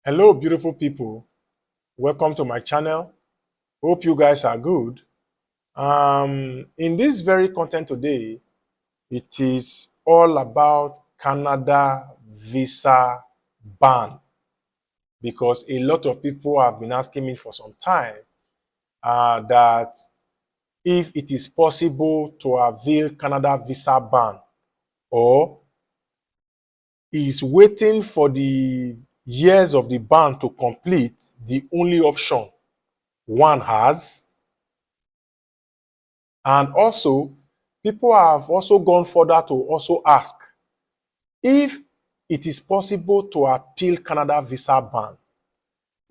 Hello, beautiful people. Welcome to my channel. Hope you guys are good. In this very content today, it is all about Canada visa ban because a lot of people have been asking me for some time that if it is possible to avail Canada visa ban or is waiting for the years of the ban to complete the only option one has. And also, people have also gone further to also ask if it is possible to appeal Canada visa ban.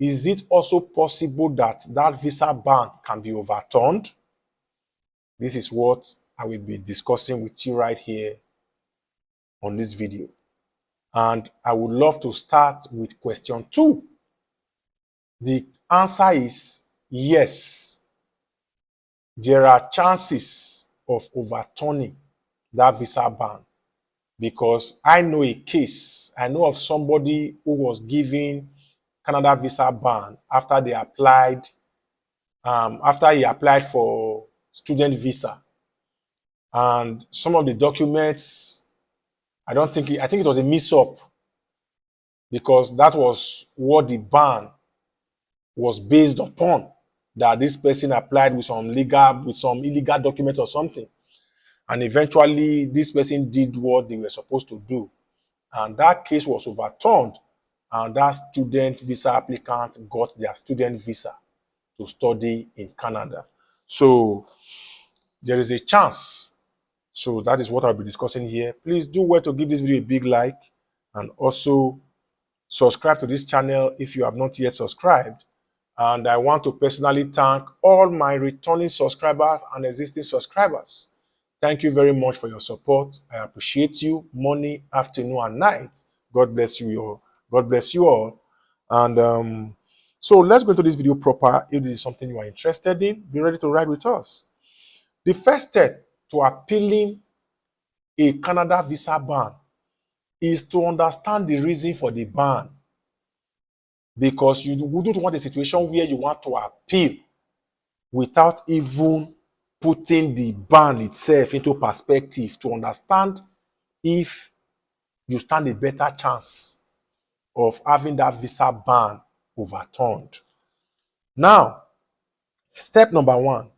Is it also possible that that visa ban can be overturned? This is what I will be discussing with you right here on this video. And I would love to start with question 2. The answer is yes. There are chances of overturning that visa ban because I know a case. I know of somebody who was given Canada visa ban after they applied, after he applied for student visa, and some of the documents, I think it was a mix-up because that was what the ban was based upon. That this person applied with some illegal documents or something, and eventually this person did what they were supposed to do. And that case was overturned, and that student visa applicant got their student visa to study in Canada. So there is a chance. So that is what I'll be discussing here. Please do well to give this video a big like and also subscribe to this channel if you have not yet subscribed. And I want to personally thank all my returning subscribers and existing subscribers. Thank you very much for your support. I appreciate you morning, afternoon, and night. God bless you all. God bless you all. And so let's go into this video proper. If it is something you are interested in, be ready to ride with us. The first step to appealing a Canada visa ban is to understand the reason for the ban, because you wouldn't want a situation where you want to appeal without even putting the ban itself into perspective to understand if you stand a better chance of having that visa ban overturned. Now, step number 1,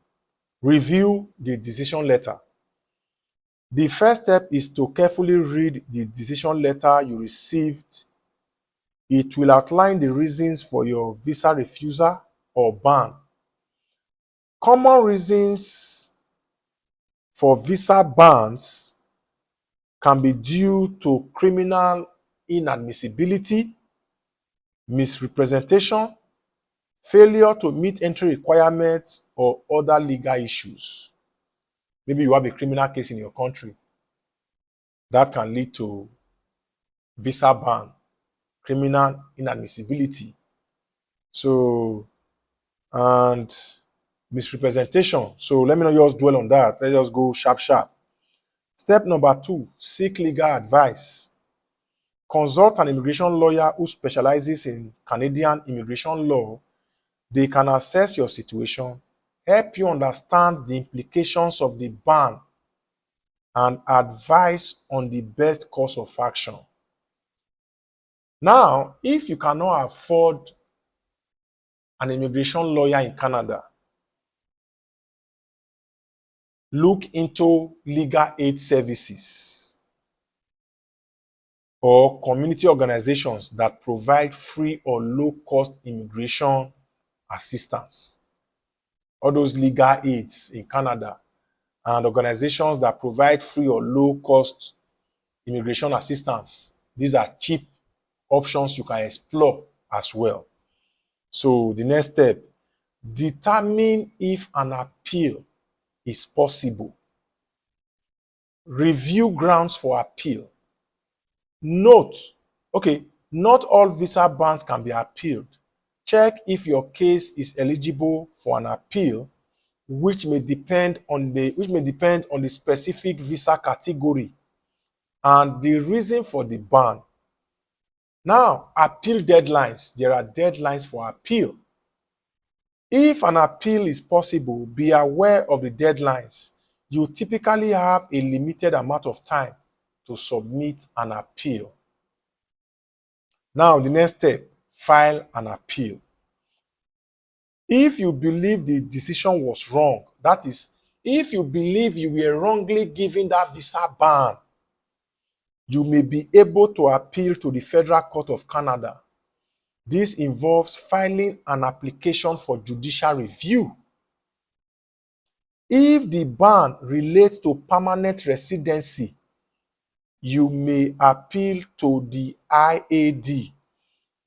review the decision letter. The first step is to carefully read the decision letter you received. It will outline the reasons for your visa refusal or ban. Common reasons for visa bans can be due to criminal inadmissibility, misrepresentation, failure to meet entry requirements, or other legal issues. Maybe you have a criminal case in your country that can lead to visa ban, criminal inadmissibility. So, and misrepresentation. So let me not just dwell on that. Let's just go sharp, sharp. Step number 2, seek legal advice. Consult an immigration lawyer who specializes in Canadian immigration law. They can assess your situation, help you understand the implications of the ban, and advise on the best course of action. Now, if you cannot afford an immigration lawyer in Canada, look into legal aid services or community organizations that provide free or low-cost immigration assistance. All those legal aids in Canada and organizations that provide free or low-cost immigration assistance. These are cheap options you can explore as well. So the next step, determine if an appeal is possible. Review grounds for appeal. Note, not all visa bans can be appealed. Check if your case is eligible for an appeal, which may depend on the specific visa category and the reason for the ban. Now, appeal deadlines. There are deadlines for appeal. If an appeal is possible, be aware of the deadlines. You typically have a limited amount of time to submit an appeal. Now, the next step, file an appeal. If you believe the decision was wrong, that is, if you believe you were wrongly given that visa ban, you may be able to appeal to the Federal Court of Canada. This involves filing an application for judicial review. If the ban relates to permanent residency, you may appeal to the IAD.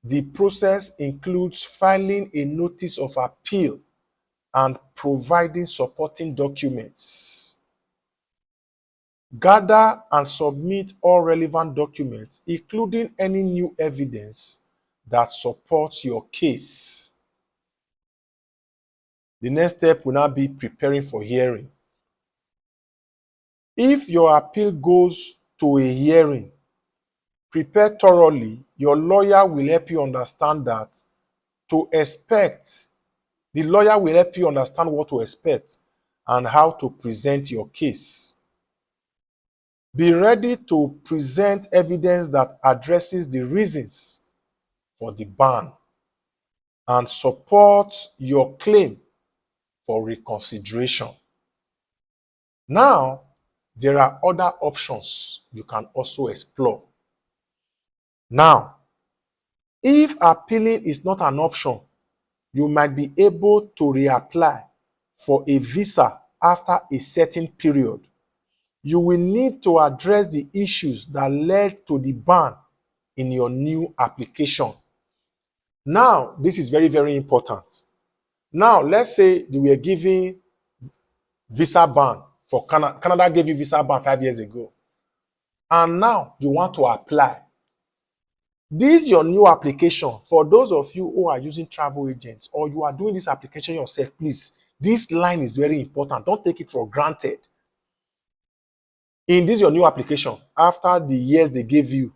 The process includes filing a notice of appeal and providing supporting documents. Gather and submit all relevant documents, including any new evidence that supports your case. The next step will now be preparing for hearing. If your appeal goes to a hearing, prepare thoroughly. Your lawyer will help you understand that to expect. The lawyer will help you understand what to expect and how to present your case. Be ready to present evidence that addresses the reasons for the ban and support your claim for reconsideration. Now, there are other options you can also explore. Now, if appealing is not an option, you might be able to reapply for a visa after a certain period. You will need to address the issues that led to the ban in your new application. Now, this is very, very important. Now, let's say you were given visa ban for Canada. Canada gave you visa ban 5 years ago. And now you want to apply. This is your new application. For those of you who are using travel agents or you are doing this application yourself, please, this line is very important. Don't take it for granted. In this your new application, after the years they gave you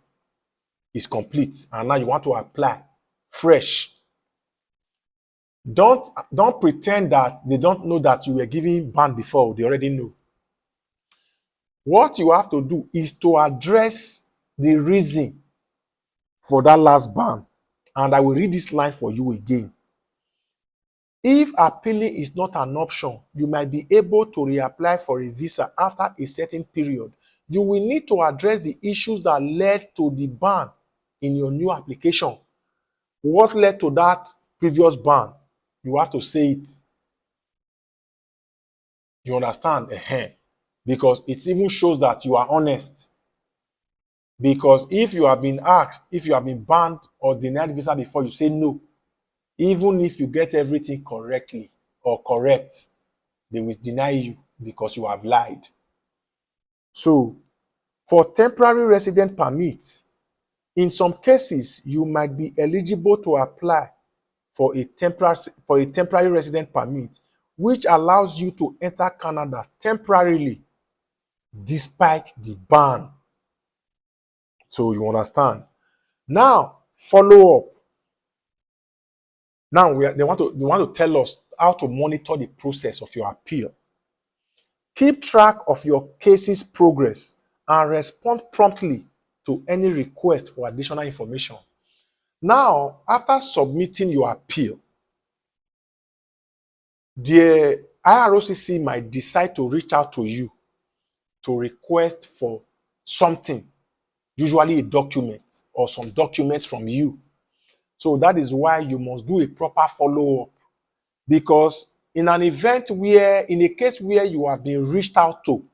is complete and now you want to apply fresh. Don't pretend that they don't know that you were given ban before. They already know. What you have to do is to address the reason for that last ban. And I will read this line for you again. If appealing is not an option, you might be able to reapply for a visa after a certain period. You will need to address the issues that led to the ban in your new application. What led to that previous ban? You have to say it. You understand? Because it even shows that you are honest. Because if you have been asked, if you have been banned or denied visa before, you say no. Even if you get everything correctly or correct, they will deny you because you have lied. So, for temporary resident permits, in some cases, you might be eligible to apply for a temporary resident permit, which allows you to enter Canada temporarily despite the ban. So you understand. Now, follow up. Now they want to tell us how to monitor the process of your appeal. Keep track of your case's progress and respond promptly to any request for additional information. Now, after submitting your appeal, the IROCC might decide to reach out to you to request for something, usually a document or some documents from you. So that is why you must do a proper follow-up. Because in a case where you have been reached out to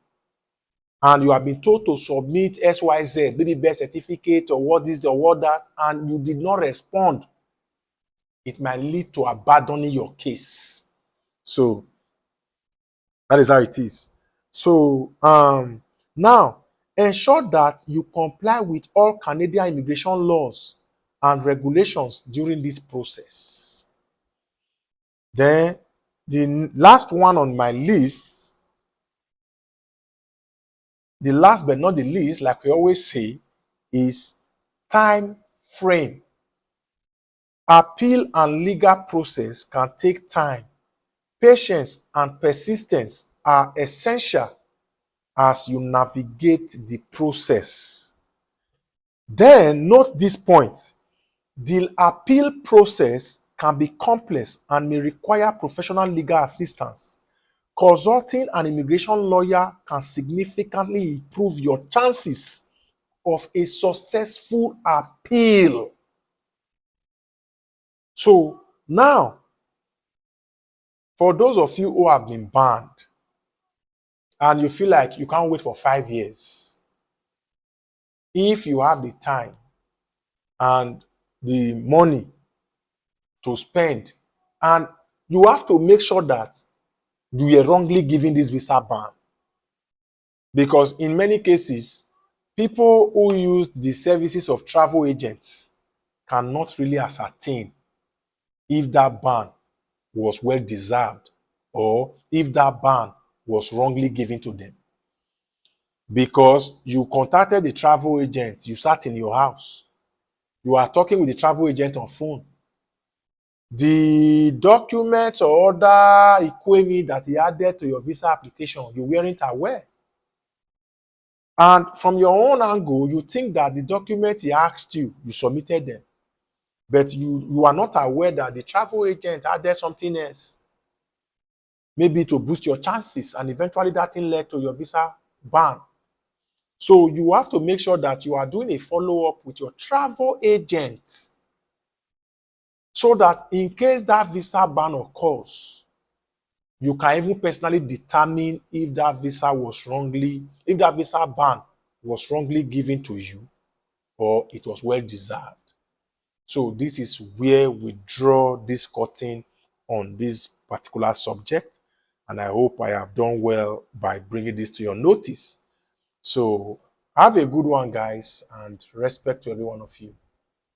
and you have been told to submit XYZ, maybe birth certificate or what this or what that, and you did not respond, it might lead to abandoning your case. So that is how it is. So now ensure that you comply with all Canadian immigration laws and regulations during this process. Then the last one on my list, the last but not the least, like we always say, is time frame. Appeal and legal process can take time. Patience and persistence are essential as you navigate the process. Then note this point. The appeal process can be complex and may require professional legal assistance. Consulting an immigration lawyer can significantly improve your chances of a successful appeal. So now, for those of you who have been banned and you feel like you can't wait for 5 years, if you have the time and the money to spend, and you have to make sure that you were wrongly given this visa ban. Because in many cases, people who use the services of travel agents cannot really ascertain if that ban was well deserved or if that ban was wrongly given to them. Because you contacted the travel agent, you sat in your house, you are talking with the travel agent on phone. The documents or other equipment that he added to your visa application, you weren't aware. And from your own angle, you think that the document he asked you, you submitted them. But you are not aware that the travel agent added something else, maybe to boost your chances, and eventually that thing led to your visa ban. So you have to make sure that you are doing a follow-up with your travel agent so that in case that visa ban occurs, you can even personally determine if that visa ban was wrongly given to you or it was well deserved. So this is where we draw this curtain on this particular subject. And I hope I have done well by bringing this to your notice. So have a good one, guys, and respect to every one of you.